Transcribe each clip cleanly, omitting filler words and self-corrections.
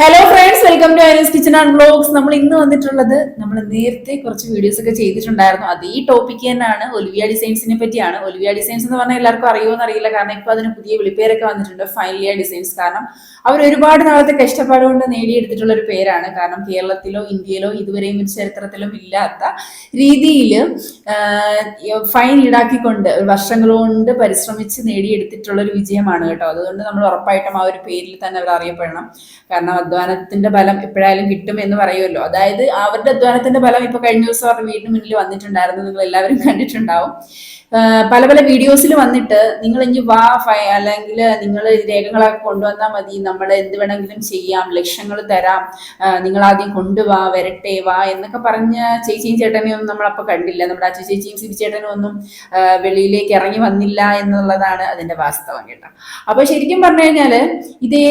Hello friends, welcome to Ainas kitchen and vlogs. നമ്മൾ ഇന്ന് വന്നിട്ടുള്ളത് നമ്മൾ നേരത്തെ കുറച്ച് വീഡിയോസ് ഒക്കെ ചെയ്തിട്ടുണ്ടായിരുന്നു. അത് ഈ ടോപ്പിക്ക് തന്നെയാണ്, ഒലിവിയ ഡിസൈൻസിനെ പറ്റിയാണ്. ഒലിവിയ ഡിസൈൻസ് എന്ന് പറഞ്ഞാൽ എല്ലാവർക്കും അറിയുമോ അറിയില്ല, കാരണം ഇപ്പൊ അതിന് പുതിയ വിളിപ്പേരൊക്കെ വന്നിട്ടുണ്ട്, ഫൈനലിയ ഡിസൈൻസ്. കാരണം അവർ ഒരുപാട് നാളത്തെ കഷ്ടപ്പാട് കൊണ്ട് നേടിയെടുത്തിട്ടുള്ള ഒരു പേരാണ്. കാരണം കേരളത്തിലോ ഇന്ത്യയിലോ ഇതുവരെയും ഒരു ചരിത്രത്തിലും ഇല്ലാത്ത രീതിയിൽ ഫൈൻ ഈടാക്കിക്കൊണ്ട് വർഷങ്ങൾ കൊണ്ട് പരിശ്രമിച്ച് നേടിയെടുത്തിട്ടുള്ള ഒരു വിജയമാണ് കേട്ടോ. അതുകൊണ്ട് നമ്മൾ ഉറപ്പായിട്ടും ആ ഒരു പേരിൽ തന്നെ അവർ അറിയപ്പെടണം. കാരണം അധ്വാനത്തിന്റെ ഫലം എപ്പോഴായാലും കിട്ടും എന്ന് പറയുമല്ലോ. അതായത് അവരുടെ അധ്വാനത്തിന്റെ ഫലം ഇപ്പൊ കഴിഞ്ഞ ദിവസം അവരുടെ വീടിന് മുന്നിൽ വന്നിട്ടുണ്ടായിരുന്നു, നിങ്ങൾ എല്ലാവരും കണ്ടിട്ടുണ്ടാവും. പല പല വീഡിയോസിൽ വന്നിട്ട് നിങ്ങൾ ഇനി വാ അല്ലെങ്കിൽ നിങ്ങൾ രേഖകളൊക്കെ കൊണ്ടുവന്നാൽ മതി, നമ്മൾ എന്ത് വേണമെങ്കിലും ചെയ്യാം, ലക്ഷങ്ങൾ തരാം, നിങ്ങൾ ആദ്യം കൊണ്ടുവാ, വരട്ടെ, വാ എന്നൊക്കെ പറഞ്ഞ ചേച്ചിയും ചേട്ടനെയും ഒന്നും നമ്മളപ്പോൾ കണ്ടില്ല. നമ്മുടെ അച്ചു ചേച്ചിയും സിബി ചേട്ടനും ഒന്നും വെളിയിലേക്ക് ഇറങ്ങി വന്നില്ല എന്നുള്ളതാണ് അതിന്റെ വാസ്തവം കേട്ടോ. അപ്പൊ ശരിക്കും പറഞ്ഞു കഴിഞ്ഞാല് ഇതേ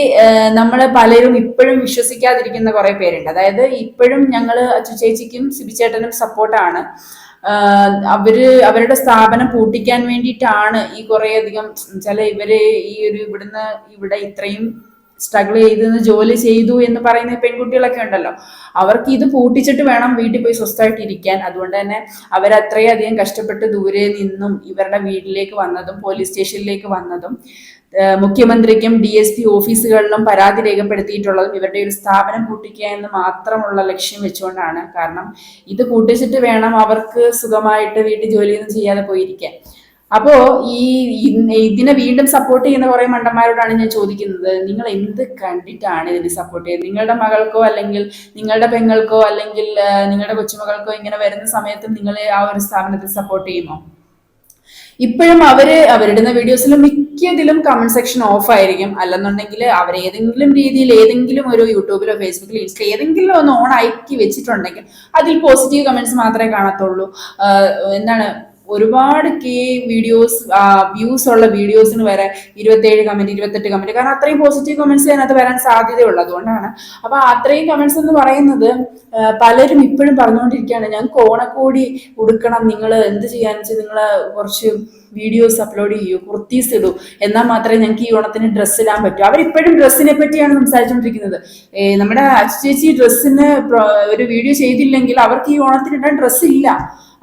നമ്മൾ പലരും ഇപ്പോഴും വിശ്വസിക്കാതിരിക്കുന്ന കുറെ പേരുണ്ട്. അതായത് ഇപ്പോഴും ഞങ്ങള് അച്ചു ചേച്ചിക്കും സിബി ചേട്ടനും സപ്പോർട്ടാണ്. അവരുടെ സ്ഥാപനം പൂട്ടിക്കാൻ വേണ്ടിയിട്ടാണ് ഈ കുറെ അധികം ചില ഇവര് ഈ ഒരു ഇവിടെ ഇത്രയും സ്ട്രഗിൾ ചെയ്ത് ജോലി ചെയ്തു എന്ന് പറയുന്ന പെൺകുട്ടികളൊക്കെ ഉണ്ടല്ലോ, അവർക്ക് ഇത് പൂട്ടിച്ചിട്ട് വേണം വീട്ടിൽ പോയി സ്വസ്ഥമായിട്ട് ഇരിക്കാൻ. അതുകൊണ്ട് തന്നെ അവരത്രയധികം കഷ്ടപ്പെട്ട് ദൂരെ നിന്നും ഇവരുടെ വീട്ടിലേക്ക് വന്നതും പോലീസ് സ്റ്റേഷനിലേക്ക് വന്നതും മുഖ്യമന്ത്രിക്കും DSP ഓഫീസുകളിലും പരാതി രേഖപ്പെടുത്തിയിട്ടുള്ളതും ഇവരുടെ ഒരു സ്ഥാപനം പൂട്ടിക്കുക എന്ന് മാത്രമുള്ള ലക്ഷ്യം വെച്ചുകൊണ്ടാണ്. കാരണം ഇത് പൂട്ടിച്ചിട്ട് വേണം അവർക്ക് സുഖമായിട്ട് വീട്ടിൽ ജോലിയൊന്നും ചെയ്യാതെ പോയിരിക്കാൻ. അപ്പോ ഇതിനെ വീണ്ടും സപ്പോർട്ട് ചെയ്യുന്ന കുറെ മണ്ടന്മാരോടാണ് ഞാൻ ചോദിക്കുന്നത്, നിങ്ങൾ എന്ത് കണ്ടിട്ടാണ് ഇതിനെ സപ്പോർട്ട് ചെയ്യുന്നത്? നിങ്ങളുടെ മകൾക്കോ അല്ലെങ്കിൽ നിങ്ങളുടെ പെങ്ങൾക്കോ അല്ലെങ്കിൽ നിങ്ങളുടെ കൊച്ചുമകൾക്കോ ഇങ്ങനെ വരുന്ന സമയത്തും നിങ്ങൾ ആ ഒരു സ്ഥാപനത്തെ സപ്പോർട്ട് ചെയ്യുമോ? ഇപ്പോഴും അവരിടുന്ന വീഡിയോസിലും മിക്കതിലും കമന്റ് സെക്ഷൻ ഓഫ് ആയിരിക്കും. അല്ലെന്നുണ്ടെങ്കിൽ അവരേതെങ്കിലും രീതിയിൽ ഏതെങ്കിലും ഒരു യൂട്യൂബിലോ ഫേസ്ബുക്കിലോ ഇൻസ്റ്റ ഏതെങ്കിലും ഒന്ന് ഓൺ ആക്കി വെച്ചിട്ടുണ്ടെങ്കിൽ അതിൽ പോസിറ്റീവ് കമന്റ്സ് മാത്രമേ കാണത്തുള്ളൂ. എന്താണ്, ഒരുപാട് വീഡിയോസ് വ്യൂസ് ഉള്ള വീഡിയോസിന് വരെ 27 കമന്റ് 28 കമന്റ്, കാരണം അത്രയും പോസിറ്റീവ് കമന്റ്സ് അതിനകത്ത് വരാൻ സാധ്യതയുള്ളത് അതുകൊണ്ടാണ്. അപ്പൊ അത്രയും കമന്റ്സ് എന്ന് പറയുന്നത് പലരും ഇപ്പോഴും പറഞ്ഞുകൊണ്ടിരിക്കുകയാണ്, ഞങ്ങൾക്ക് ഓണക്കോടി ഉടുക്കണം, നിങ്ങൾ എന്ത് ചെയ്യാന്ന് വെച്ചാൽ നിങ്ങൾ കുറച്ച് വീഡിയോസ് അപ്ലോഡ് ചെയ്യൂ, കുർത്തീസ് ഇടൂ, എന്നാൽ മാത്രമേ ഞങ്ങൾക്ക് ഈ ഓണത്തിന് ഡ്രസ്സ് ഇടാൻ പറ്റൂ. അവരിപ്പോഴും ഡ്രസ്സിനെ പറ്റിയാണ് സംസാരിച്ചുകൊണ്ടിരിക്കുന്നത്. നമ്മുടെ ചേച്ചി ഡ്രസ്സിന് ഒരു വീഡിയോ ചെയ്തില്ലെങ്കിൽ അവർക്ക് ഈ ഓണത്തിന് ഇടാൻ ഡ്രസ്സ് ഇല്ല.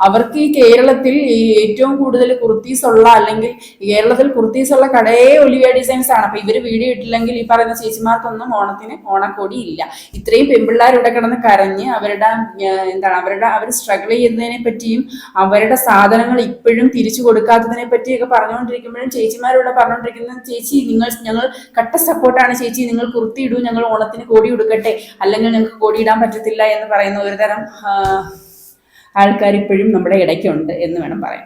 അവർക്ക് ഈ കേരളത്തിൽ ഏറ്റവും കൂടുതൽ കുർത്തീസ് ഉള്ള അല്ലെങ്കിൽ കേരളത്തിൽ കുർത്തീസ് ഉള്ള കടയെ ഒലിവിയ ഡിസൈൻസ് ആണ്. അപ്പൊ ഇവര് വീഡിയോ ഇട്ടില്ലെങ്കിൽ ഈ പറയുന്ന ചേച്ചിമാർക്കൊന്നും ഓണത്തിന് ഓണക്കോടി ഇല്ല. ഇത്രയും പെൺപിള്ളേർ ഇവിടെ കിടന്ന് കരഞ്ഞ് അവർ സ്ട്രഗിൾ ചെയ്യുന്നതിനെ പറ്റിയും അവരുടെ സാധനങ്ങൾ ഇപ്പോഴും തിരിച്ചു കൊടുക്കാത്തതിനെ പറ്റിയൊക്കെ പറഞ്ഞുകൊണ്ടിരിക്കുമ്പോഴും ചേച്ചിമാരിവിടെ പറഞ്ഞുകൊണ്ടിരിക്കുന്നത്, ചേച്ചി ഞങ്ങൾ കട്ട സപ്പോർട്ടാണ് ചേച്ചി, നിങ്ങൾ കുർത്തി ഇടൂ, ഞങ്ങൾ ഓണത്തിന് കോടി ഉടുക്കട്ടെ, അല്ലെങ്കിൽ ഞങ്ങൾക്ക് കോടി ഇടാൻ പറ്റത്തില്ല എന്ന് പറയുന്ന ഒരുതരം ആൾക്കാർ ഇപ്പോഴും നമ്മുടെ ഇടയ്ക്കുണ്ട് എന്ന് വേണം പറയാൻ.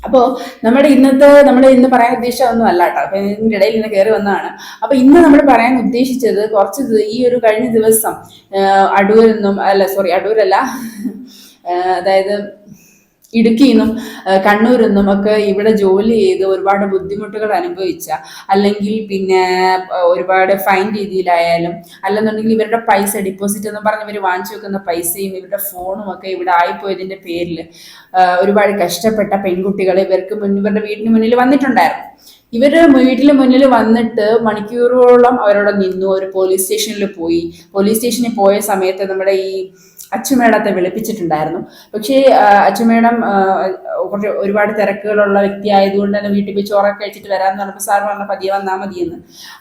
അപ്പോൾ നമ്മൾ ഇന്ന് പറയാൻ ഉദ്ദേശിച്ചതൊന്നും അല്ല കേട്ടോ. അപ്പൊ ഇതിന്റെ ഇടയിൽ ഇന്ന് കയറി വന്നതാണ്. അപ്പൊ ഇന്ന് നമ്മൾ പറയാൻ ഉദ്ദേശിച്ചത് ഈ ഒരു കഴിഞ്ഞ ദിവസം അടൂരല്ല അതായത് ഇടുക്കിയിൽ നിന്നും കണ്ണൂരിൽ നിന്നും ഒക്കെ ഇവിടെ ജോലി ചെയ്ത് ഒരുപാട് ബുദ്ധിമുട്ടുകൾ അനുഭവിച്ച, അല്ലെങ്കിൽ പിന്നെ ഒരുപാട് ഫൈൻ രീതിയിലായാലും അല്ലെന്നുണ്ടെങ്കിൽ ഇവരുടെ പൈസ ഡിപ്പോസിറ്റ് എന്ന് പറഞ്ഞ് ഇവർ വാങ്ങിച്ചു വെക്കുന്ന പൈസയും ഇവരുടെ ഫോണും ഒക്കെ ഇവിടെ ആയിപ്പോയതിന്റെ പേരിൽ ഒരുപാട് കഷ്ടപ്പെട്ട പെൺകുട്ടികൾ ഇവരുടെ വീടിന് മുന്നിൽ വന്നിട്ടുണ്ടായിരുന്നു. ഇവര് വീട്ടിന് മുന്നിൽ വന്നിട്ട് മണിക്കൂറുകളോളം അവരോട് നിന്നു. ഒരു പോലീസ് സ്റ്റേഷനിൽ പോയ സമയത്ത് നമ്മുടെ ഈ അച്ചുമേടത്തെ വിളിപ്പിച്ചിട്ടുണ്ടായിരുന്നു. പക്ഷേ അച്ചുമേടം ഒരുപാട് തിരക്കുകളുള്ള വ്യക്തി ആയതുകൊണ്ട് തന്നെ വീട്ടിൽ പോയി ചോറൊക്കെ കഴിച്ചിട്ട് വരാമെന്ന് പറഞ്ഞപ്പോൾ സാർ പറഞ്ഞ പതിയെ വന്നാൽ മതിയെന്ന്.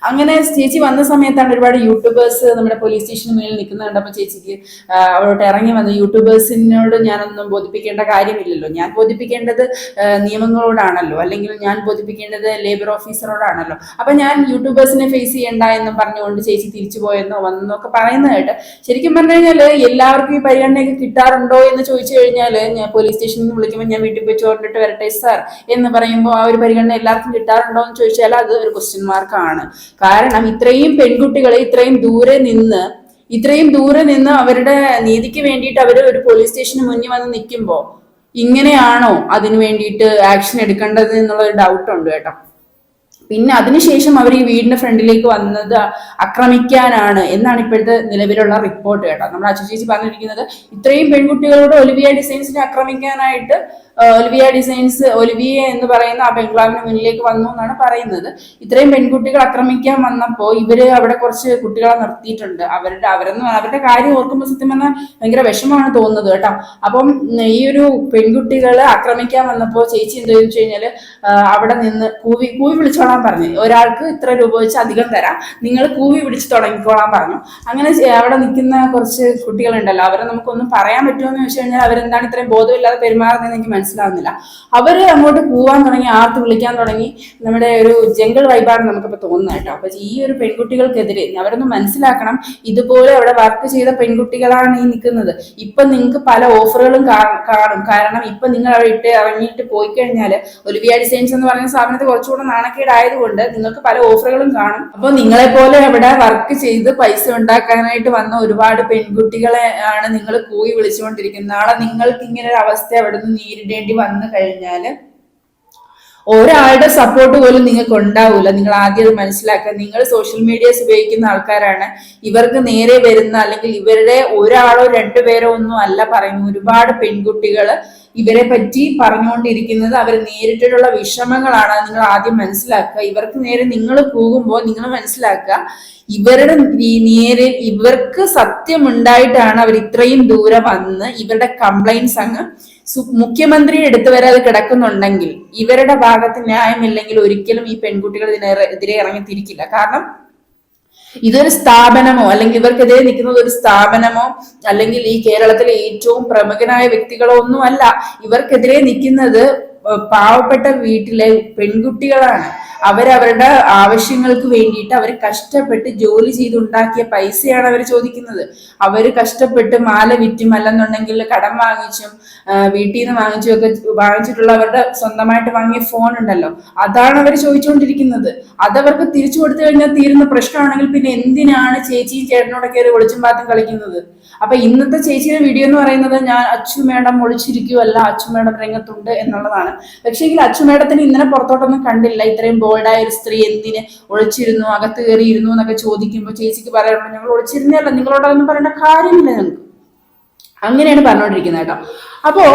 അങ്ങനെ ചേച്ചി വന്ന സമയത്താണ് ഒരുപാട് യൂട്യൂബേഴ്സ് നമ്മുടെ പോലീസ് സ്റ്റേഷന് മുന്നിൽ നിൽക്കുന്നത് കണ്ടപ്പോൾ ചേച്ചിക്ക് അവരോട്ട് ഇറങ്ങി വന്നു. യൂട്യൂബേഴ്സിനോട് ഞാനൊന്നും ബോധിപ്പിക്കേണ്ട കാര്യമില്ലല്ലോ, ഞാൻ ബോധിപ്പിക്കേണ്ടത് നിയമങ്ങളോടാണല്ലോ, അല്ലെങ്കിൽ ഞാൻ ബോധിപ്പിക്കേണ്ടത് ലേബർ ഓഫീസറോടാണല്ലോ. അപ്പൊ ഞാൻ യൂട്യൂബേഴ്സിനെ ഫേസ് ചെയ്യണ്ട എന്നും പറഞ്ഞുകൊണ്ട് ചേച്ചി തിരിച്ചു പോയെന്നോ വന്നെന്നോ ഒക്കെ പറയുന്നതായിട്ട് ശരിക്കും പറഞ്ഞു കഴിഞ്ഞാൽ എല്ലാവർക്കും ഈ പരിഗണനയൊക്കെ കിട്ടാറുണ്ടോ എന്ന് ചോദിച്ചു കഴിഞ്ഞാൽ, ഞാൻ പോലീസ് സ്റ്റേഷനിൽ നിന്ന് വിളിക്കുമ്പോൾ ഞാൻ വീട്ടിൽ പോയി ചോറിട്ട് വരട്ടെ സാർ എന്ന് പറയുമ്പോൾ ആ ഒരു പരിഗണന എല്ലാവർക്കും കിട്ടാറുണ്ടോ എന്ന് ചോദിച്ചാൽ അത് ഒരു ക്വസ്റ്റ്യൻ മാർക്കാണ്. കാരണം ഇത്രയും പെൺകുട്ടികളെ ഇത്രയും ദൂരെ നിന്ന് അവരുടെ നീതിക്ക് വേണ്ടിയിട്ട് അവർ ഒരു പോലീസ് സ്റ്റേഷന് മുന്നിൽ വന്ന് നിൽക്കുമ്പോൾ ഇങ്ങനെയാണോ അതിനു വേണ്ടിയിട്ട് ആക്ഷൻ എടുക്കേണ്ടത് എന്നുള്ള ഒരു ഡൗട്ട് ഉണ്ട് കേട്ടോ. പിന്നെ അതിനുശേഷം അവർ ഈ വീടിന്റെ ഫ്രണ്ടിലേക്ക് വന്നത് ആക്രമിക്കാനാണ് എന്നാണ് ഇപ്പോഴത്തെ നിലവിലുള്ള റിപ്പോർട്ട് കേട്ടോ. നമ്മുടെ അച്ചു ചേച്ചി പറഞ്ഞിരിക്കുന്നത് ഇത്രയും പെൺകുട്ടികളോട് ഒലിവിയ ഡിസൈൻസിനെ ആക്രമിക്കാനായിട്ട് ഒലിവിയ എന്ന് പറയുന്ന ആ ബംഗ്ലാവിന് മുന്നിലേക്ക് വന്നു എന്നാണ് പറയുന്നത്. ഇത്രയും പെൺകുട്ടികൾ ആക്രമിക്കാൻ വന്നപ്പോൾ ഇവര് അവിടെ കുറച്ച് കുട്ടികളെ നിർത്തിയിട്ടുണ്ട്. അവരുടെ കാര്യം ഓർക്കുമ്പോൾ സത്യം പറഞ്ഞാൽ ഭയങ്കര വിഷമമാണ് തോന്നുന്നത് കേട്ടോ. അപ്പം ഈ ഒരു പെൺകുട്ടികളെ ആക്രമിക്കാൻ വന്നപ്പോൾ ചേച്ചി എന്താ ചോദിച്ചു കഴിഞ്ഞാല് അവിടെ നിന്ന് കൂവി വിളിച്ചോളാൻ പറഞ്ഞു. ഒരാൾക്ക് ഇത്ര രൂപ വെച്ച് അധികം തരാം, നിങ്ങൾ കൂവി വിളിച്ച് തുടങ്ങിക്കോളാൻ പറഞ്ഞു. അങ്ങനെ അവിടെ നിൽക്കുന്ന കുറച്ച് കുട്ടികളുണ്ടല്ലോ, അവരെ നമുക്കൊന്നും പറയാൻ പറ്റുമോ എന്ന് ചോദിച്ചു കഴിഞ്ഞാൽ അവരെന്താണ് ഇത്രയും ബോധമില്ലാതെ പെരുമാറുന്നതെന്ന് എനിക്ക് മനസ്സിലാവുന്നില്ല. അവര് അങ്ങോട്ട് കൂവാൻ തുടങ്ങി, ആർത്ത് വിളിക്കാൻ തുടങ്ങി. നമ്മുടെ ഒരു ജംഗിൾ വൈബാണ് നമുക്കിപ്പോ തോന്നുന്നത് കേട്ടോ. അപ്പൊ ഈ ഒരു പെൺകുട്ടികൾക്കെതിരെ അവരൊന്ന് മനസ്സിലാക്കണം, ഇതുപോലെ അവിടെ വർക്ക് ചെയ്ത പെൺകുട്ടികളാണ് ഈ നിൽക്കുന്നത്. ഇപ്പൊ നിങ്ങൾക്ക് പല ഓഫറുകളും കാണും. കാരണം ഇപ്പൊ നിങ്ങൾ അവിടെ ഇറങ്ങിയിട്ട് പോയി കഴിഞ്ഞാല് ഒലിവിയ ഡിസൈൻസ് എന്ന് പറയുന്ന സ്ഥാപനത്തിൽ കുറച്ചുകൂടെ നാണക്കേടായതുകൊണ്ട് നിങ്ങൾക്ക് പല ഓഫറുകളും കാണും. അപ്പൊ നിങ്ങളെ പോലെ അവിടെ വർക്ക് ചെയ്ത് പൈസ ഉണ്ടാക്കാനായിട്ട് വന്ന ഒരുപാട് പെൺകുട്ടികളെ ആണ് നിങ്ങൾ കൂവി വിളിച്ചുകൊണ്ടിരിക്കുന്നത്. നാളെ നിങ്ങൾക്ക് ഇങ്ങനെ ഒരു അവസ്ഥ അവിടെ നിന്ന് നേരിടേണ്ടി വന്നു കഴിഞ്ഞാല് ഒരാളുടെ സപ്പോർട്ട് പോലും നിങ്ങൾക്ക് ഉണ്ടാവൂല. നിങ്ങൾ ആദ്യം അത് മനസ്സിലാക്കുക. നിങ്ങൾ സോഷ്യൽ മീഡിയസ് ഉപയോഗിക്കുന്ന ആൾക്കാരാണ്. ഇവർക്ക് നേരെ വരുന്ന അല്ലെങ്കിൽ ഇവരുടെ ഒരാളോ രണ്ടുപേരോ ഒന്നും അല്ല പറയുന്നത്. ഒരുപാട് പെൺകുട്ടികൾ ഇവരെ പറ്റി പറഞ്ഞുകൊണ്ടിരിക്കുന്നത് അവർ നേരിട്ടിട്ടുള്ള വിഷമങ്ങളാണ്. നിങ്ങൾ ആദ്യം മനസ്സിലാക്കുക. ഇവർക്ക് നേരെ നിങ്ങൾ പോകുമ്പോൾ നിങ്ങൾ മനസ്സിലാക്കുക, ഇവർക്ക് സത്യം ഉണ്ടായിട്ടാണ് അവർ ഇത്രയും ദൂരെ വന്ന് ഇവരുടെ കംപ്ലൈന്റ്സ് അങ്ങ് മുഖ്യമന്ത്രിയുടെ അടുത്ത് വരെ അത് കിടക്കുന്നുണ്ടെങ്കിൽ ഇവരുടെ ഭാഗത്ത് ന്യായമില്ലെങ്കിൽ ഒരിക്കലും ഈ പെൺകുട്ടികൾ ഇതിനെതിരെ ഇറങ്ങി തിരിക്കില്ല. കാരണം ഇതൊരു സ്ഥാപനമോ അല്ലെങ്കിൽ ഇവർക്കെതിരെ നിൽക്കുന്നത് ഒരു സ്ഥാപനമോ അല്ലെങ്കിൽ ഈ കേരളത്തിലെ ഏറ്റവും പ്രമുഖനായ വ്യക്തികളോ ഒന്നും അല്ല. ഇവർക്കെതിരെ നിൽക്കുന്നത് പാവപ്പെട്ട വീട്ടിലെ പെൺകുട്ടികളാണ്. അവരവരുടെ ആവശ്യങ്ങൾക്ക് വേണ്ടിയിട്ട് അവർ കഷ്ടപ്പെട്ട് ജോലി ചെയ്തുണ്ടാക്കിയ പൈസയാണ് അവർ ചോദിക്കുന്നത്. അവർ കഷ്ടപ്പെട്ട് മാല വിറ്റും അല്ലെന്നുണ്ടെങ്കിൽ കടം വാങ്ങിച്ചും വീട്ടിൽ നിന്ന് വാങ്ങിച്ചിട്ടുള്ള അവരുടെ സ്വന്തമായിട്ട് വാങ്ങിയ ഫോൺ ഉണ്ടല്ലോ, അതാണ് അവർ ചോദിച്ചുകൊണ്ടിരിക്കുന്നത്. അതവർക്ക് തിരിച്ചു കൊടുത്തു കഴിഞ്ഞാൽ തീരുന്ന പ്രശ്നമാണെങ്കിൽ പിന്നെ എന്തിനാണ് ചേച്ചിയും ചേട്ടനോടെ കയറി ഒളിച്ചും പാത്തും കളിക്കുന്നത്? അപ്പൊ ഇന്നത്തെ ചേച്ചിയുടെ വീഡിയോ എന്ന് പറയുന്നത് ഞാൻ അച്ചു മേഡം ഒളിച്ചിരിക്കുവല്ല, അച്ചു മേഡം രംഗത്തുണ്ട് എന്നുള്ളതാണ്. പക്ഷേ എങ്കിൽ അച്ചു മേഡത്തിന് ഇന്നലെ പുറത്തോട്ടൊന്നും കണ്ടില്ല. ഇത്രയും ബോൾഡായ ഒരു സ്ത്രീ എന്തിന് ഒളിച്ചിരുന്നു, അകത്ത് കയറിയിരുന്നു എന്നൊക്കെ ചോദിക്കുമ്പോൾ ചേച്ചിക്ക് പറയാറുണ്ട്, ഞങ്ങൾ ഒളിച്ചിരുന്നല്ല, നിങ്ങളോടൊന്നും പറയേണ്ട കാര്യമില്ല ഞങ്ങൾക്ക്. അങ്ങനെയാണ് പറഞ്ഞുകൊണ്ടിരിക്കുന്നത് കേട്ടോ. അപ്പോ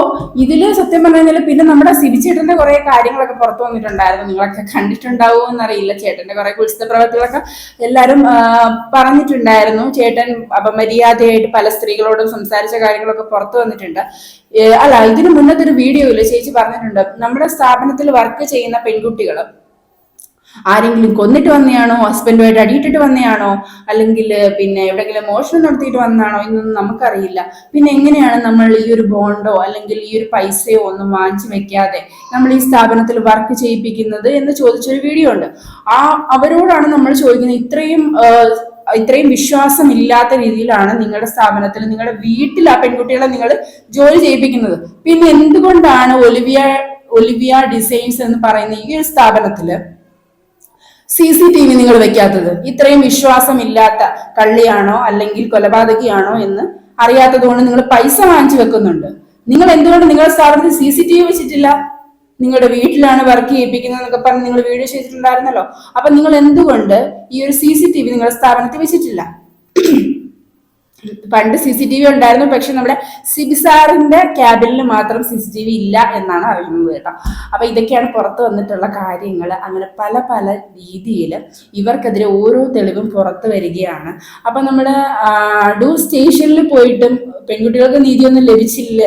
ഇതില് സത്യം പറഞ്ഞു കഴിഞ്ഞാൽ പിന്നെ നമ്മുടെ സിബി ചേട്ടന്റെ കുറെ കാര്യങ്ങളൊക്കെ പുറത്തു വന്നിട്ടുണ്ടായിരുന്നു. നിങ്ങളൊക്കെ കണ്ടിട്ടുണ്ടാവുമോ എന്നറിയില്ല. ചേട്ടന്റെ കുറെ കുൽസിത പ്രവൃത്തികളൊക്കെ എല്ലാരും പറഞ്ഞിട്ടുണ്ടായിരുന്നു. ചേട്ടൻ അപമര്യാദയായിട്ട് പല സ്ത്രീകളോടും സംസാരിച്ച കാര്യങ്ങളൊക്കെ പുറത്തു വന്നിട്ടുണ്ട്. ഇതിനു മുന്നത്തെ ഒരു വീഡിയോയില് ചേച്ചി പറഞ്ഞിട്ടുണ്ട്, നമ്മുടെ സ്ഥാപനത്തിൽ വർക്ക് ചെയ്യുന്ന പെൺകുട്ടികൾ ആരെങ്കിലും കൊന്നിട്ട് വന്നെയാണോ, ഹസ്ബൻഡുമായിട്ട് അടിയിട്ടിട്ട് വന്നെയാണോ, അല്ലെങ്കിൽ പിന്നെ എവിടെയെങ്കിലും മോഷണം നടത്തിയിട്ട് വന്നാണോ എന്നൊന്നും നമുക്കറിയില്ല. പിന്നെ എങ്ങനെയാണ് നമ്മൾ ഈ ഒരു ബോണ്ടോ അല്ലെങ്കിൽ ഈ ഒരു പൈസയോ ഒന്നും വാങ്ങിച്ചു വെക്കാതെ നമ്മൾ ഈ സ്ഥാപനത്തിൽ വർക്ക് ചെയ്യിപ്പിക്കുന്നത് എന്ന് ചോദിച്ചൊരു വീഡിയോ ഉണ്ട്. അവരോടാണ് നമ്മൾ ചോദിക്കുന്നത്, ഇത്രയും വിശ്വാസമില്ലാത്ത രീതിയിലാണ് നിങ്ങളുടെ സ്ഥാപനത്തിൽ നിങ്ങളുടെ വീട്ടിൽ ആ പെൺകുട്ടികളെ നിങ്ങൾ ജോലി ചെയ്യിപ്പിക്കുന്നത്. പിന്നെ എന്തുകൊണ്ടാണ് ഒലിവിയ ഡിസൈൻസ് എന്ന് പറയുന്ന ഈ ഒരു സ്ഥാപനത്തില് CCTV നിങ്ങൾ വെക്കാത്തത്? ഇത്രയും വിശ്വാസമില്ലാത്ത കള്ളിയാണോ അല്ലെങ്കിൽ കൊലപാതകിയാണോ എന്ന് അറിയാത്തത് കൊണ്ട് നിങ്ങൾ പൈസ വാങ്ങിച്ചു വെക്കുന്നുണ്ട്. നിങ്ങൾ എന്തുകൊണ്ട് നിങ്ങളുടെ സ്ഥാപനത്തിൽ CCTV വെച്ചിട്ടില്ല? നിങ്ങളുടെ വീട്ടിലാണ് വർക്ക് ചെയ്യിപ്പിക്കുന്നത് എന്നൊക്കെ പറഞ്ഞ് നിങ്ങൾ വീഡിയോ ചെയ്തിട്ടുണ്ടായിരുന്നല്ലോ. അപ്പൊ നിങ്ങൾ എന്തുകൊണ്ട് ഈ ഒരു CCTV നിങ്ങളുടെ സ്ഥാപനത്തിൽ വെച്ചിട്ടില്ല? പണ്ട് CCTV ഉണ്ടായിരുന്നു, പക്ഷെ നമ്മുടെ സിബി സാറിന്റെ ക്യാബിനിൽ മാത്രം CCTV ഇല്ല എന്നാണ് അറിയുന്നത് കേട്ടോ. അപ്പൊ ഇതൊക്കെയാണ് പുറത്തു വന്നിട്ടുള്ള കാര്യങ്ങൾ. അങ്ങനെ പല പല രീതിയിൽ ഇവർക്കെതിരെ ഓരോ തെളിവും പുറത്തു വരികയാണ്. അപ്പൊ നമ്മുടെ അടൂർ സ്റ്റേഷനിൽ പോയിട്ടും പെൺകുട്ടികൾക്ക് നീതിയൊന്നും ലഭിച്ചില്ല.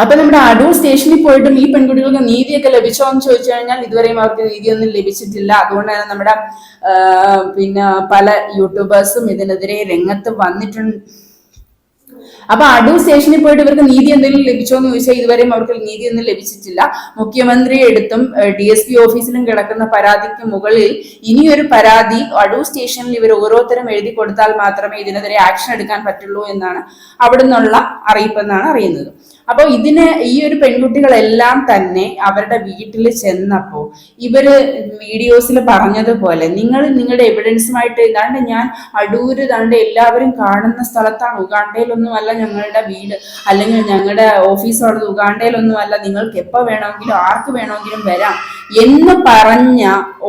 അപ്പൊ നമ്മുടെ അടൂർ സ്റ്റേഷനിൽ പോയിട്ടും ഈ പെൺകുട്ടികൾക്ക് നീതിയൊക്കെ ലഭിച്ചോ എന്ന് ചോദിച്ചു കഴിഞ്ഞാൽ ഇതുവരെയും അവർക്ക് നീതിയൊന്നും ലഭിച്ചിട്ടില്ല. അതുകൊണ്ടാണ് നമ്മുടെ പിന്നെ പല യൂട്യൂബേഴ്സും ഇതിനെതിരെ രംഗത്ത് വന്നിട്ടുണ്ട്. അപ്പൊ അടൂർ സ്റ്റേഷനിൽ പോയിട്ട് ഇവർക്ക് നീതി എന്തെങ്കിലും ലഭിച്ചോ എന്ന് ചോദിച്ചാൽ ഇതുവരെയും അവർക്ക് നീതിയൊന്നും ലഭിച്ചിട്ടില്ല. മുഖ്യമന്ത്രി എടുത്തും DSP ഓഫീസിലും കിടക്കുന്ന പരാതിക്ക് മുകളിൽ ഇനിയൊരു പരാതി അടൂർ സ്റ്റേഷനിൽ ഇവർ ഓരോരുത്തരും എഴുതി കൊടുത്താൽ മാത്രമേ ഇതിനെതിരെ ആക്ഷൻ എടുക്കാൻ പറ്റുള്ളൂ എന്നാണ് അവിടെ നിന്നുള്ള അറിയിപ്പെന്നാണ് അറിയുന്നത്. അപ്പൊ ഈ ഒരു പെൺകുട്ടികളെല്ലാം തന്നെ അവരുടെ വീട്ടിൽ ചെന്നപ്പോ ഇവര് വീഡിയോസിൽ പറഞ്ഞതുപോലെ നിങ്ങൾ നിങ്ങളുടെ എവിഡൻസുമായിട്ട് ഇതാണ്ട് ഞാൻ അടൂര് ദാണ്ട് എല്ലാവരും കാണുന്ന സ്ഥലത്താണ്, ഉഗാണ്ടയിലൊന്നുമല്ല ഞങ്ങളുടെ വീട്, അല്ലെങ്കിൽ ഞങ്ങളുടെ ഓഫീസുള്ളത് ഉഗാണ്ടയിലൊന്നുമല്ല, നിങ്ങൾക്ക് എപ്പോ വേണമെങ്കിലും ആർക്ക് വേണമെങ്കിലും വരാം എന്ന് പറഞ്ഞ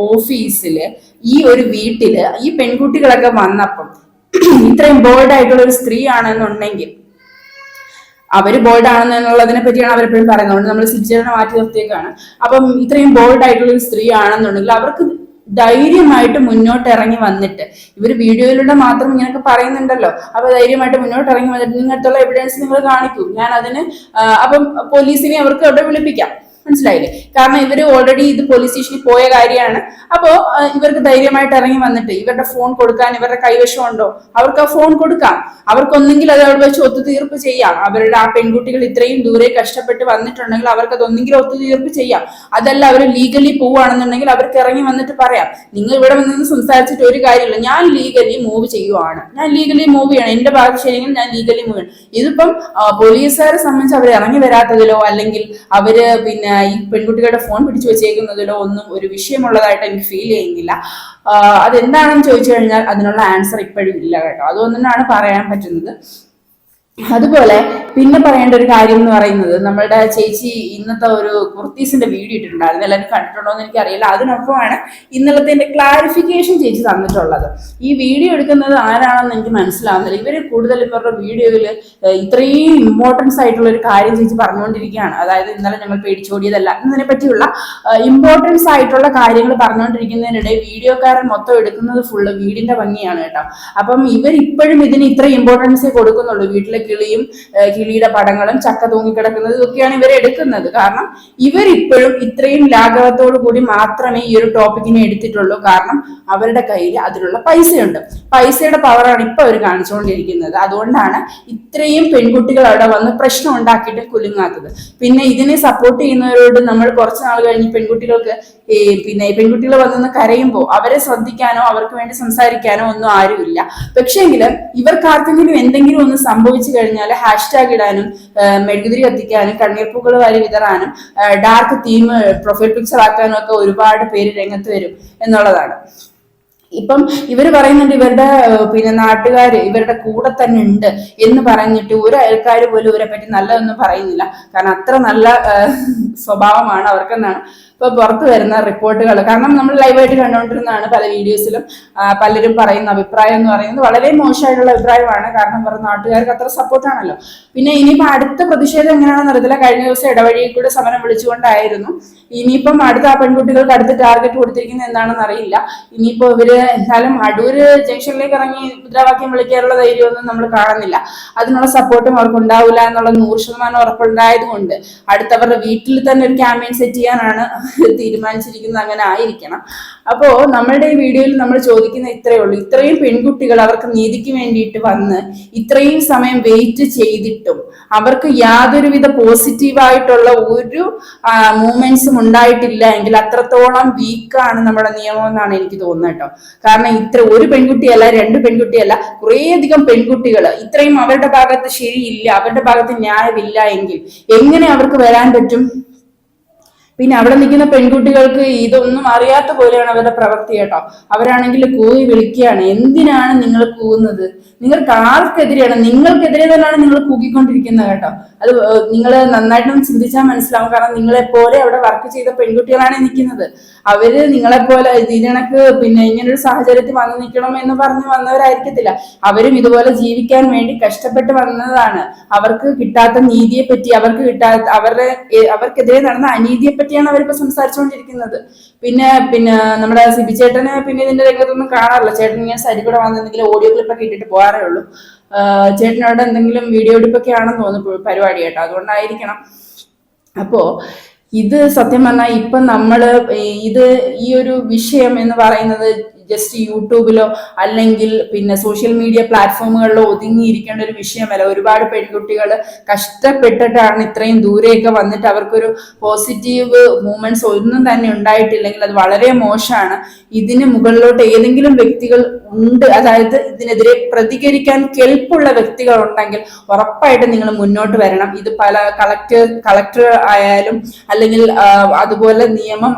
ഓഫീസില് ഈ ഒരു വീട്ടില് ഈ പെൺകുട്ടികളൊക്കെ വന്നപ്പം ഇത്രയും ബോൾഡ് ആയിട്ടുള്ള ഒരു സ്ത്രീ ആണെന്നുണ്ടെങ്കിൽ, അവര് ബോൾഡ് ആണെന്നുള്ളതിനെ പറ്റിയാണ് അവരെപ്പോഴും പറയുന്നത്, നമ്മൾ സിബിചേട്ടനെ മാറ്റി നിർത്തിയേക്കാണ്. അപ്പം ഇത്രയും ബോൾഡ് ആയിട്ടുള്ള ഒരു സ്ത്രീ ആണെന്നുണ്ടെങ്കിൽ അവർക്ക് ധൈര്യമായിട്ട് മുന്നോട്ട് ഇറങ്ങി വന്നിട്ട്, ഇവർ വീഡിയോയിലൂടെ മാത്രം ഇങ്ങനെയൊക്കെ പറയുന്നുണ്ടല്ലോ, അപ്പൊ ധൈര്യമായിട്ട് മുന്നോട്ട് ഇറങ്ങി വന്നിട്ട് നിങ്ങൾക്കുള്ള എവിഡൻസ് നിങ്ങൾ കാണിക്കൂ, ഞാൻ അതിന് അപ്പം പോലീസിനെ അവർക്ക് അവിടെ വിളിപ്പിക്കാം. മനസ്സിലായില്ലേ? കാരണം ഇവര് ഓൾറെഡി ഇത് പോലീസ് സ്റ്റേഷനിൽ പോയ കാര്യമാണ്. അപ്പോ ഇവർക്ക് ധൈര്യമായിട്ട് ഇറങ്ങി വന്നിട്ട് ഇവരുടെ ഫോൺ കൊടുക്കാൻ ഇവരുടെ കൈവശം ഉണ്ടോ, അവർക്ക് ആ ഫോൺ കൊടുക്കാം. അവർക്കൊന്നെങ്കിൽ അത് അവിടെ വെച്ച് ഒത്തുതീർപ്പ് ചെയ്യാം. അവരുടെ ആ പെൺകുട്ടികൾ ഇത്രയും ദൂരെ കഷ്ടപ്പെട്ട് വന്നിട്ടുണ്ടെങ്കിൽ അവർക്ക് അതൊന്നെങ്കിൽ ഒത്തുതീർപ്പ് ചെയ്യാം. അതല്ല അവർ ലീഗലി പോവുകയാണെന്നുണ്ടെങ്കിൽ അവർക്ക് ഇറങ്ങി വന്നിട്ട് പറയാം, നിങ്ങൾ ഇവിടെ വന്നിട്ട് സംസാരിച്ചിട്ട് ഒരു കാര്യമില്ല, ഞാൻ ലീഗലി മൂവ് ചെയ്യുവാണ്, ഞാൻ ലീഗലി മൂവ് ചെയ്യണം, എന്റെ ഭാഗത്ത് ശരിയെങ്കിൽ ഞാൻ ലീഗലി മൂവ് ചെയ്യണം. ഇതിപ്പം പോലീസുകാരെ സംബന്ധിച്ച് അവർ ഇറങ്ങി വരാത്തതിലോ അല്ലെങ്കിൽ അവര് പിന്നെ ഈ പെൺകുട്ടികളുടെ ഫോൺ പിടിച്ചു വെച്ചേക്കുന്നതിലോ ഒന്നും ഒരു വിഷയമുള്ളതായിട്ട് എനിക്ക് ഫീൽ ചെയ്യുന്നില്ല. അതെന്താണെന്ന് ചോദിച്ചു കഴിഞ്ഞാൽ അതിനുള്ള ആൻസർ ഇപ്പോഴും ഇല്ല കേട്ടോ. അതുകൊണ്ടാണ് പറയാൻ പറ്റുന്നത്. അതുപോലെ പിന്നെ പറയേണ്ട ഒരു കാര്യം എന്ന് പറയുന്നത്, നമ്മളുടെ ചേച്ചി ഇന്നത്തെ ഒരു കുർത്തീസിന്റെ വീഡിയോ ഇട്ടിട്ടുണ്ടായിരുന്നു, എല്ലാവരും കണ്ടിട്ടുണ്ടോ എന്ന് എനിക്കറിയില്ല. അതിനൊപ്പമാണ് ഇന്നലത്തെ ക്ലാരിഫിക്കേഷൻ ചേച്ചി തന്നിട്ടുള്ളത്. ഈ വീഡിയോ എടുക്കുന്നത് ആരാണെന്ന് എനിക്ക് മനസ്സിലാവുന്നില്ല. ഇവര് കൂടുതൽ ഇവരുടെ വീഡിയോയിൽ ഇത്രയും ഇമ്പോർട്ടൻസ് ആയിട്ടുള്ള ഒരു കാര്യം ചേച്ചി പറഞ്ഞുകൊണ്ടിരിക്കുകയാണ്. അതായത് ഇന്നലെ ഞങ്ങൾ പേടിച്ചോടിയതല്ല എന്നതിനെ പറ്റിയുള്ള ഇമ്പോർട്ടൻസ് ആയിട്ടുള്ള കാര്യങ്ങൾ പറഞ്ഞുകൊണ്ടിരിക്കുന്നതിനിടെ വീഡിയോക്കാരൻ മൊത്തം എടുക്കുന്നത് ഫുള്ള് വീടിന്റെ ഭംഗിയാണ് കേട്ടോ. അപ്പം ഇവർ ഇപ്പോഴും ഇതിന് ഇത്ര ഇമ്പോർട്ടൻസേ കൊടുക്കുന്നുള്ളൂ. വീട്ടിലെ കിളിയുടെ പടങ്ങളും ചക്ക തൂങ്ങിക്കിടക്കുന്നത് ഇതൊക്കെയാണ് ഇവർ എടുക്കുന്നത്. കാരണം ഇവരിപ്പോഴും ഇത്രയും ലാഘവത്തോടു കൂടി മാത്രമേ ഈ ഒരു ടോപ്പിക്കിനെ എടുത്തിട്ടുള്ളൂ. കാരണം അവരുടെ കയ്യിൽ അതിലുള്ള പൈസയുണ്ട്. പൈസയുടെ പവറാണ് ഇപ്പൊ അവർ കാണിച്ചുകൊണ്ടിരിക്കുന്നത്. അതുകൊണ്ടാണ് ഇത്രയും പെൺകുട്ടികൾ അവിടെ വന്ന് പ്രശ്നം ഉണ്ടാക്കിയിട്ട് കുലുങ്ങാത്തത്. പിന്നെ ഇതിനെ സപ്പോർട്ട് ചെയ്യുന്നവരോട് നമ്മൾ കുറച്ച് നാൾ കഴിഞ്ഞ് പെൺകുട്ടികൾക്ക് പിന്നെ പെൺകുട്ടികൾ വന്ന് കരയുമ്പോൾ അവരെ ശ്രദ്ധിക്കാനോ അവർക്ക് വേണ്ടി സംസാരിക്കാനോ ഒന്നും ആരുമില്ല. പക്ഷേങ്കിൽ ഇവർക്ക് ആർക്കെങ്കിലും എന്തെങ്കിലും ഒന്ന് സംഭവിച്ചു കഴിഞ്ഞാൽ ഹാഷ്ടാഗ് ഇടാനും മെഴുകുതിരി കത്തിക്കാനും കണ്ണീർപ്പൂക്കൾ വാരി വിതറാനും ഡാർക്ക് തീം പ്രൊഫൈൽ പിക്ചർ ആക്കാനും ഒക്കെ ഒരുപാട് പേര് രംഗത്ത് വരും എന്നുള്ളതാണ്. ഇപ്പം ഇവര് പറയുന്നുണ്ട് ഇവരുടെ പിന്നെ നാട്ടുകാര് ഇവരുടെ കൂടെ തന്നെ ഉണ്ട് എന്ന് പറഞ്ഞിട്ട് ഒരു അയൽക്കാർ പോലും ഇവരെ പറ്റി നല്ലതൊന്നും പറയുന്നില്ല. കാരണം അത്ര നല്ല സ്വഭാവമാണ് അവർക്കെന്നാണ് ഇപ്പൊ പുറത്തു വരുന്ന റിപ്പോർട്ടുകൾ. കാരണം നമ്മൾ ലൈവായിട്ട് കണ്ടുകൊണ്ടിരുന്നതാണ് പല വീഡിയോസിലും പലരും പറയുന്ന അഭിപ്രായം എന്ന് പറയുന്നത് വളരെ മോശമായിട്ടുള്ള അഭിപ്രായമാണ്. കാരണം ഇവരുടെ നാട്ടുകാർക്ക് അത്ര സപ്പോർട്ടാണല്ലോ. പിന്നെ ഇനിയിപ്പോ അടുത്ത പ്രതിഷേധം എങ്ങനെയാണെന്ന് അറിയത്തില്ല. കഴിഞ്ഞ ദിവസം ഇടവഴിയിൽ കൂടെ സമരം വിളിച്ചുകൊണ്ടായിരുന്നു. ഇനിയിപ്പം അടുത്ത ആ പെൺകുട്ടികൾക്ക് അടുത്ത ടാർഗറ്റ് കൊടുത്തിരിക്കുന്നത് എന്താണെന്ന് അറിയില്ല. ഇനിയിപ്പോ ഇവര് എന്നാലും അടൂര് ജംഗ്ഷനിലേക്ക് ഇറങ്ങി മുദ്രാവാക്യം വിളിക്കാനുള്ള ധൈര്യമൊന്നും നമ്മൾ കാണുന്നില്ല. അതിനുള്ള സപ്പോർട്ടും അവർക്ക് ഉണ്ടാവില്ല എന്നുള്ള 100% ഉറപ്പുണ്ടായതുകൊണ്ട് അടുത്തവരുടെ വീട്ടിൽ തന്നെ ഒരു ക്യാമ്പയിൻ സെറ്റ് ചെയ്യാനാണ് തീരുമാനിച്ചിരിക്കുന്നത്. അങ്ങനെ ആയിരിക്കണം. അപ്പോ നമ്മളുടെ ഈ വീഡിയോയിൽ നമ്മൾ ചോദിക്കുന്ന ഇത്രയേ ഉള്ളൂ. ഇത്രയും പെൺകുട്ടികൾ അവർക്ക് നീതിക്ക് വേണ്ടിയിട്ട് വന്ന് ഇത്രയും സമയം വെയിറ്റ് ചെയ്തിട്ടും അവർക്ക് യാതൊരുവിധ പോസിറ്റീവായിട്ടുള്ള ഒരു മൂവ്മെന്റ്സും ഉണ്ടായിട്ടില്ല എങ്കിൽ അത്രത്തോളം വീക്കാണ് നമ്മുടെ നിയമം എന്നാണ് എനിക്ക് തോന്നുന്നത് കേട്ടോ. കാരണം ഇത്ര ഒരു പെൺകുട്ടിയല്ല, 2 പെൺകുട്ടിയല്ല, കുറേയധികം പെൺകുട്ടികൾ ഇത്രയും അവരുടെ ഭാഗത്ത് ശരിയില്ല, അവരുടെ ഭാഗത്ത് ന്യായമില്ല എങ്കിൽ എങ്ങനെ അവർക്ക് വരാൻ പറ്റും? പിന്നെ അവിടെ നിൽക്കുന്ന പെൺകുട്ടികൾക്ക് ഇതൊന്നും അറിയാത്ത പോലെയാണ് അവരുടെ പ്രവൃത്തി കേട്ടോ. അവരാണെങ്കിൽ കൂവി വിളിക്കുകയാണ്. എന്തിനാണ് നിങ്ങൾ കൂവുന്നത്? നിങ്ങൾക്ക് ആർക്കെതിരെയാണ്? നിങ്ങൾക്കെതിരെ തന്നെയാണ് നിങ്ങൾ കൂക്കിക്കൊണ്ടിരിക്കുന്നത് കേട്ടോ. അത് നിങ്ങൾ നന്നായിട്ടും ചിന്തിച്ചാൽ മനസ്സിലാവും. കാരണം നിങ്ങളെപ്പോലെ അവിടെ വർക്ക് ചെയ്ത പെൺകുട്ടികളാണ് നിൽക്കുന്നത്. അവര് നിങ്ങളെപ്പോലെ ഇതിനക്ക് പിന്നെ ഇങ്ങനൊരു സാഹചര്യത്തിൽ വന്നു നിൽക്കണം എന്ന് പറഞ്ഞ് വന്നവരായിരിക്കത്തില്ല. അവരും ഇതുപോലെ ജീവിക്കാൻ വേണ്ടി കഷ്ടപ്പെട്ട് വന്നതാണ്. അവർക്ക് കിട്ടാത്ത നീതിയെ പറ്റി, അവർക്കെതിരെ നടന്ന അനീതിയെ പറ്റിയാണ് അവരിപ്പോ സംസാരിച്ചുകൊണ്ടിരിക്കുന്നത്. പിന്നെ നമ്മുടെ സിബി ചേട്ടന് പിന്നെ ഇതിന്റെ രംഗത്തൊന്നും കാണാറില്ല. ചേട്ടൻ ഇങ്ങനെ സരി കൂടെ വന്നെന്തെങ്കിലും ഓഡിയോ ക്ലിപ്പൊക്കെ ഇട്ടിട്ട് പോകാറേ ഉള്ളൂ. ചേട്ടനോട് എന്തെങ്കിലും വീഡിയോ എടുപ്പൊക്കെ ആണെന്ന് തോന്നുന്നു പരിപാടി കേട്ടോ. അതുകൊണ്ടായിരിക്കണം. അപ്പോ ഇത് സത്യം പറഞ്ഞാൽ ഇപ്പൊ നമ്മള് ഈ ഒരു വിഷയം എന്ന് പറയുന്നത് ജസ്റ്റ് യൂട്യൂബിലോ അല്ലെങ്കിൽ പിന്നെ സോഷ്യൽ മീഡിയ പ്ലാറ്റ്ഫോമുകളിലോ ഒതുങ്ങിയിരിക്കേണ്ട ഒരു വിഷയമല്ല. ഒരുപാട് പെൺകുട്ടികൾ കഷ്ടപ്പെട്ടിട്ടാണ് ഇത്രയും ദൂരെയൊക്കെ വന്നിട്ട് അവർക്കൊരു പോസിറ്റീവ് മൂവ്മെന്റ്സ് ഒന്നും തന്നെ ഉണ്ടായിട്ടില്ലെങ്കിൽ അത് വളരെ മോശമാണ്. ഇതിന് മുകളിലോട്ട് ഏതെങ്കിലും വ്യക്തികൾ ഉണ്ട്, അതായത് ഇതിനെതിരെ പ്രതികരിക്കാൻ കെൽപ്പുള്ള വ്യക്തികൾ ഉണ്ടെങ്കിൽ ഉറപ്പായിട്ടും നിങ്ങൾ മുന്നോട്ട് വരണം. ഇത് പല കളക്ടർ ആയാലും അല്ലെങ്കിൽ അതുപോലെ നിയമം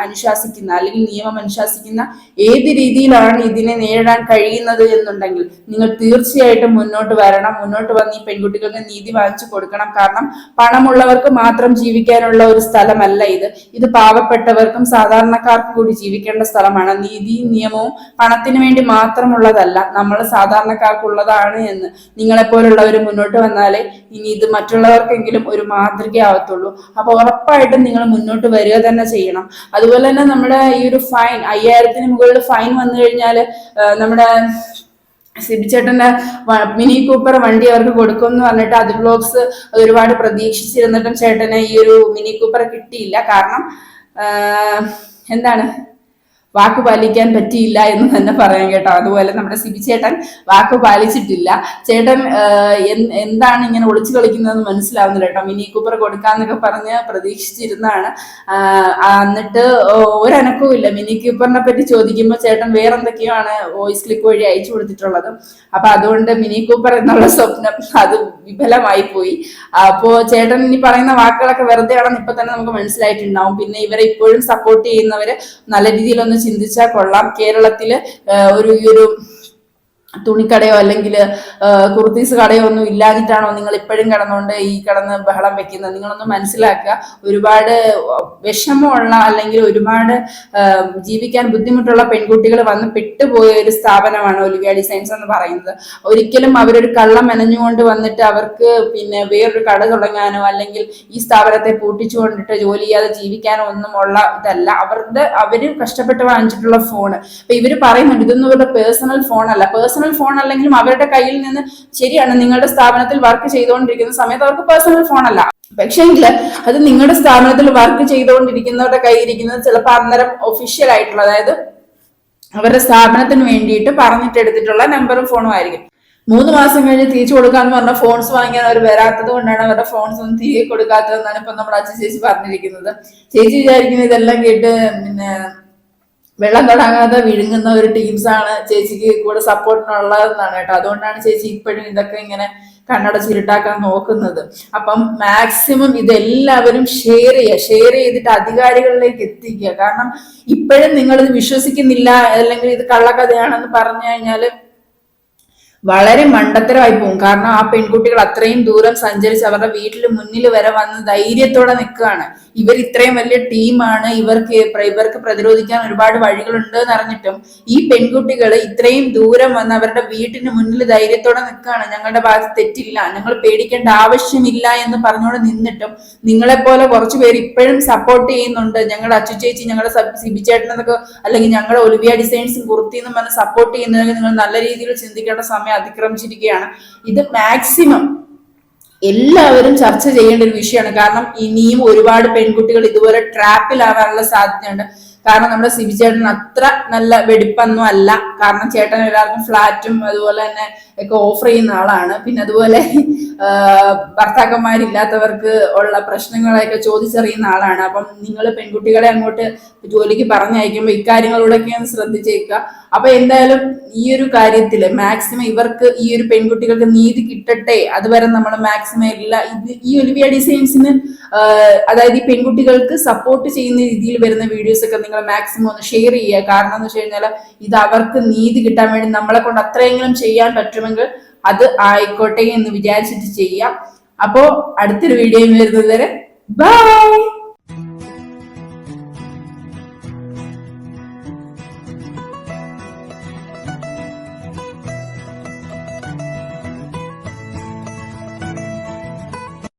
അനുശാസിക്കുന്ന ഏത് രീതിയിലാണ് ഇതിനെ നേരിടാൻ കഴിയുന്നത് എന്നുണ്ടെങ്കിൽ നിങ്ങൾ തീർച്ചയായിട്ടും മുന്നോട്ട് വരണം. മുന്നോട്ട് വന്ന് ഈ പെൺകുട്ടികൾക്ക് നീതി വാങ്ങിച്ചു കൊടുക്കണം. കാരണം പണമുള്ളവർക്ക് മാത്രം ജീവിക്കാനുള്ള ഒരു സ്ഥലമല്ല ഇത്. ഇത് പാവപ്പെട്ടവർക്കും സാധാരണക്കാർക്കും കൂടി ജീവിക്കേണ്ട സ്ഥലമാണ്. നീതിയും നിയമവും പണത്തിന് വേണ്ടി മാത്രമുള്ളതല്ല, നമ്മൾ സാധാരണക്കാർക്കുള്ളതാണ് എന്ന് നിങ്ങളെപ്പോലുള്ളവർ മുന്നോട്ട് വന്നാലേ ഇനി ഇത് മറ്റുള്ളവർക്കെങ്കിലും ഒരു മാതൃകയാവത്തുള്ളൂ. അപ്പൊ ഉറപ്പായിട്ടും നിങ്ങൾ മുന്നോട്ട് വരിക തന്നെ ചെയ്യണം. അതുപോലെ തന്നെ നമ്മുടെ ഈ ഒരു ഫൈൻ 5000-ന് മുകളിൽ ഫൈൻ വന്നു കഴിഞ്ഞാല് നമ്മുടെ സിബിച്ചേട്ടന്റെ മിനി കൂപ്പർ വണ്ടി അവർക്ക് കൊടുക്കും എന്ന് പറഞ്ഞിട്ട് അത് വ്ലോഗ്സ് ഒരുപാട് പ്രതീക്ഷിച്ചിരുന്നിട്ടും ചേട്ടന് ഈ ഒരു മിനി കൂപ്പർ കിട്ടിയില്ല. കാരണം എന്താണ്, വാക്ക് പാലിക്കാൻ പറ്റിയില്ല എന്ന് തന്നെ പറയാം കേട്ടോ. അതുപോലെ നമ്മുടെ സിബി ചേട്ടൻ വാക്ക് പാലിച്ചിട്ടില്ല. ചേട്ടൻ എന്താണ് ഇങ്ങനെ ഒളിച്ചു കളിക്കുന്നതെന്ന് മനസ്സിലാവുന്നില്ല കേട്ടോ. മിനി കൂപ്പർ കൊടുക്കാന്നൊക്കെ പറഞ്ഞ് പ്രതീക്ഷിച്ചിരുന്നാണ്. എന്നിട്ട് ഒരനക്കവും ഇല്ല. മിനി കൂപ്പറിനെ പറ്റി ചോദിക്കുമ്പോൾ ചേട്ടൻ വേറെന്തൊക്കെയാണ് വോയിസ് ക്ലിപ്പ് വഴി അയച്ചു കൊടുത്തിട്ടുള്ളത്. അപ്പൊ അതുകൊണ്ട് മിനി കൂപ്പർ എന്നുള്ള സ്വപ്നം അത് വിഫലമായി പോയി. അപ്പോ ചേട്ടൻ ഇനി പറയുന്ന വാക്കുകളൊക്കെ വെറുതെ ആണെന്ന് ഇപ്പൊ തന്നെ നമുക്ക് മനസ്സിലായിട്ടുണ്ടാവും. പിന്നെ ഇവരെ ഇപ്പോഴും സപ്പോർട്ട് ചെയ്യുന്നവര് നല്ല രീതിയിലൊന്ന് ചിന്തിച്ചാൽ കൊള്ളാം. കേരളത്തില് ഈ ഒരു തുണിക്കടയോ അല്ലെങ്കിൽ കുർത്തീസ് കടയോ ഒന്നും ഇല്ലാതിട്ടാണോ നിങ്ങൾ ഇപ്പോഴും കിടന്ന് ബഹളം വെക്കുന്നത്? നിങ്ങളൊന്ന് മനസ്സിലാക്കുക. ഒരുപാട് വിഷമമുള്ള അല്ലെങ്കിൽ ഒരുപാട് ജീവിക്കാൻ ബുദ്ധിമുട്ടുള്ള പെൺകുട്ടികൾ വന്ന് പെട്ടുപോയ ഒരു സ്ഥാപനമാണ് ഒലിവിയ ഡിസൈൻസ് എന്ന് പറയുന്നത്. ഒരിക്കലും അവരൊരു കള്ളം മെനഞ്ഞുകൊണ്ട് വന്നിട്ട് അവർക്ക് പിന്നെ വേറൊരു കട തുടങ്ങാനോ അല്ലെങ്കിൽ ഈ സ്ഥാപനത്തെ പൂട്ടിച്ചുകൊണ്ടിട്ട് ജോലി ചെയ്യാതെ ജീവിക്കാനോ ഒന്നും ഉള്ള ഇതല്ല. അവര് കഷ്ടപ്പെട്ട് വാങ്ങിച്ചിട്ടുള്ള ഫോണ് അപ്പൊ ഇവര് പറയുന്നുണ്ട് ഇതൊന്നും ഇവരുടെ പേഴ്സണൽ ഫോണല്ല. പേഴ്സണൽ ഫോൺ അല്ലെങ്കിലും അവരുടെ കയ്യിൽ നിന്ന്, ശരിയാണ്, നിങ്ങളുടെ സ്ഥാപനത്തിൽ വർക്ക് ചെയ്തുകൊണ്ടിരിക്കുന്ന സമയത്ത് അവർക്ക് പേഴ്സണൽ ഫോൺ അല്ല, പക്ഷേങ്കിൽ അത് നിങ്ങളുടെ സ്ഥാപനത്തിൽ വർക്ക് ചെയ്തുകൊണ്ടിരിക്കുന്നവരുടെ കയ്യിൽ ഇരിക്കുന്നത് ചിലപ്പോൾ അന്നേരം ഒഫീഷ്യൽ ആയിട്ടുള്ള, അതായത് അവരുടെ സ്ഥാപനത്തിന് വേണ്ടിയിട്ട് പറഞ്ഞിട്ടെടുത്തിട്ടുള്ള നമ്പറും ഫോണും ആയിരിക്കും. 3 മാസം കഴിഞ്ഞ് തിരിച്ചു കൊടുക്കാന്ന് പറഞ്ഞ ഫോൺസ് വാങ്ങിയാൽ അവർ വരാത്തത് കൊണ്ടാണ് അവരുടെ ഫോൺസ് ഒന്നും തിരികെ കൊടുക്കാത്തതെന്നാണ് ഇപ്പൊ നമ്മുടെ അച്ഛൻ ചേച്ചി പറഞ്ഞിരിക്കുന്നത്. ചേച്ചി വിചാരിക്കുന്നത് ഇതെല്ലാം കേട്ട് പിന്നെ വെള്ളം തൊടാകാതെ വിഴുങ്ങുന്ന ഒരു ടീംസാണ് ചേച്ചിക്ക് കൂടെ സപ്പോർട്ടിനുള്ളതെന്നാണ് കേട്ടോ. അതുകൊണ്ടാണ് ചേച്ചി ഇപ്പോഴും ഇതൊക്കെ ഇങ്ങനെ കണ്ണടച്ചിരുട്ടാക്കാൻ നോക്കുന്നത്. അപ്പം മാക്സിമം ഇതെല്ലാവരും ഷെയർ ചെയ്തിട്ട് അധികാരികളിലേക്ക് എത്തിക്കുക. കാരണം ഇപ്പോഴും നിങ്ങളിത് വിശ്വസിക്കുന്നില്ല അല്ലെങ്കിൽ ഇത് കള്ളക്കഥയാണെന്ന് പറഞ്ഞു കഴിഞ്ഞാൽ വളരെ മണ്ടത്തരമായി പോകും. കാരണം ആ പെൺകുട്ടികൾ അത്രയും ദൂരം സഞ്ചരിച്ച് അവരുടെ വീട്ടിൽ മുന്നിൽ വരെ വന്ന് ധൈര്യത്തോടെ നിൽക്കുകയാണ്. ഇവർ ഇത്രയും വലിയ ടീമാണ്, ഇവർക്ക് പ്രതിരോധിക്കാൻ ഒരുപാട് വഴികളുണ്ട് എന്നറിഞ്ഞിട്ടും ഈ പെൺകുട്ടികൾ ഇത്രയും ദൂരം വന്ന് അവരുടെ വീട്ടിന് മുന്നിൽ ധൈര്യത്തോടെ നിൽക്കുകയാണ്. ഞങ്ങളുടെ ഭാഗത്ത് തെറ്റില്ല, ഞങ്ങൾ പേടിക്കേണ്ട ആവശ്യമില്ല എന്ന് പറഞ്ഞുകൊണ്ട് നിന്നിട്ടും നിങ്ങളെപ്പോലെ കുറച്ചു പേര് ഇപ്പോഴും സപ്പോർട്ട് ചെയ്യുന്നുണ്ട്. ഞങ്ങളുടെ അച്ചു ചേച്ചി, ഞങ്ങളുടെ സിബി ചേട്ടനൊക്കെ അല്ലെങ്കിൽ ഞങ്ങളുടെ ഒലിവിയ ഡിസൈൻസും കുർത്തിന്നും പറഞ്ഞ് സപ്പോർട്ട് ചെയ്യുന്നതൊക്കെ നിങ്ങൾ നല്ല രീതിയിൽ ചിന്തിക്കേണ്ട സമയം അതിക്രമിച്ചിരിക്കുകയാണ്. ഇത് മാക്സിമം എല്ലാവരും ചർച്ച ചെയ്യേണ്ട ഒരു വിഷയമാണ്. കാരണം ഇനിയും ഒരുപാട് പെൺകുട്ടികൾ ഇതുപോലെ ട്രാപ്പിലാവാനുള്ള സാധ്യതയുണ്ട്. കാരണം നമ്മുടെ സിബി ചേട്ടൻ അത്ര നല്ല വെടിപ്പൊന്നും അല്ല. കാരണം ചേട്ടൻ എല്ലാവർക്കും ഫ്ലാറ്റും അതുപോലെ തന്നെ ഒക്കെ ഓഫർ ചെയ്യുന്ന ആളാണ്. പിന്നെ അതുപോലെ ഭർത്താക്കന്മാരില്ലാത്തവർക്ക് ഉള്ള പ്രശ്നങ്ങളെയൊക്കെ ചോദിച്ചറിയുന്ന ആളാണ്. അപ്പം നിങ്ങൾ പെൺകുട്ടികളെ അങ്ങോട്ട് ജോലിക്ക് പറഞ്ഞയക്കുമ്പോൾ ഇക്കാര്യങ്ങളിലൂടെയൊക്കെ ഒന്ന് ശ്രദ്ധിച്ചേക്കുക. അപ്പൊ എന്തായാലും ഈ ഒരു കാര്യത്തില് മാക്സിമം ഇവർക്ക് ഈ ഒരു പെൺകുട്ടികൾക്ക് നീതി കിട്ടട്ടെ, അതുവരെ നമ്മൾ മാക്സിമം ഈ ഒലിവിയ ഡിസൈൻസിന് അതായത് ഈ പെൺകുട്ടികൾക്ക് സപ്പോർട്ട് ചെയ്യുന്ന രീതിയിൽ വരുന്ന വീഡിയോസ് ഒക്കെ നിങ്ങൾ മാക്സിമം ഒന്ന് ഷെയർ ചെയ്യുക. കാരണം എന്ന് വെച്ച് കഴിഞ്ഞാൽ ഇത് അവർക്ക് നീതി കിട്ടാൻ വേണ്ടി നമ്മളെ കൊണ്ട് അത്രയെങ്കിലും ചെയ്യാൻ പറ്റുമെങ്കിൽ അത് ആയിക്കോട്ടെ എന്ന് വിചാരിച്ചിട്ട് ചെയ്യാം. അപ്പോ അടുത്തൊരു വീഡിയോയിൽ വരുന്നത് വരെ ബൈ.